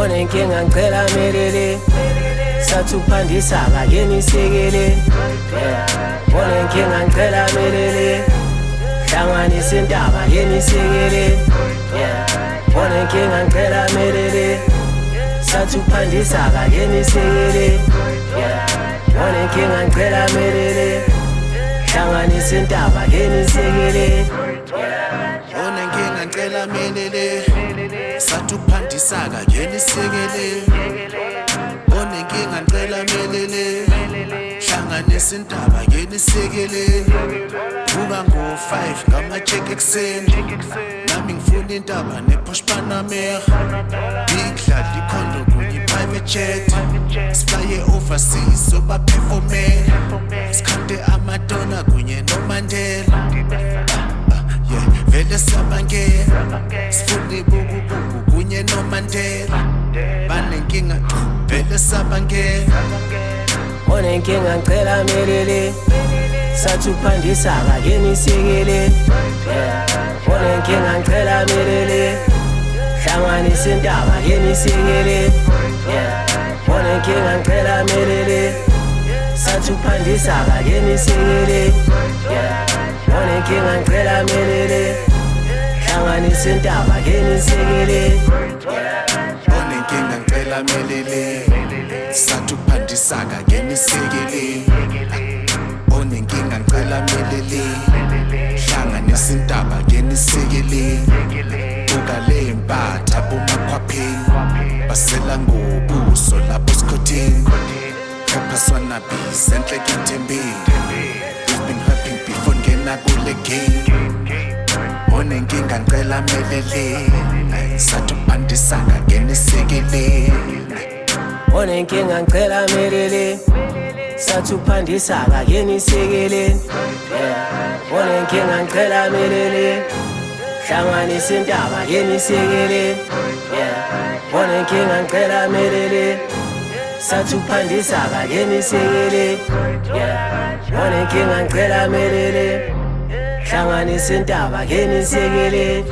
onenkinga ngicela melele sathi uphandisa ake nisekele onenkinga ngicela melele hlanganisa indaba ake nisekele onenkinga ngicela melele sathi uphandisa ake nisekele onenkinga ngicela melele hlanganisa indaba ake nisekele onenkinga ngicela melele sathi uphandisa ake nisekele onenkinga ngicela melele hlanganisa indaba ake nisekele vuka ngo-5 ngama-check ekuseni nami ngifuna indaba ne-Porsche Panamera bigdlala ikhondo kunye i-private jet siflaye overseas sobaphefomela sikhande amadona kunye noMandela vele sabangena sifuna ibukubuku kunye noMandela banenkinga vele sabangena onenkinga ngicela melele sathi uphandisa ake nisekele onenkinga ngicela melele hlanganisa indaba ake nisekele onenkinga ngicela melele sathi uphandisa ake nisekele onenkinga ngicela melele hlanganisa indaba ake nisekele onenkinga ngicela melele sathi uphandisa ake nisekele onenkinga ngicela melele hlanganisa indaba ake nisekele buka le mpatha bomakhwapheni basela ngobuso lapho sikhotheni phaswana bise enhle kithembile we've been rapping before ngena kule game onenkinga ngicela melele sathi uphandisa ake nisekele onenkinga ngicela melele sathi uphandisa ake nisekele onenkinga ngicela melele hlanganisa indaba ake nisekele onenkinga ngicela melele sathi uphandisa ake nisekele onenkinga ngicela melele hlanganisa indaba ake nisekele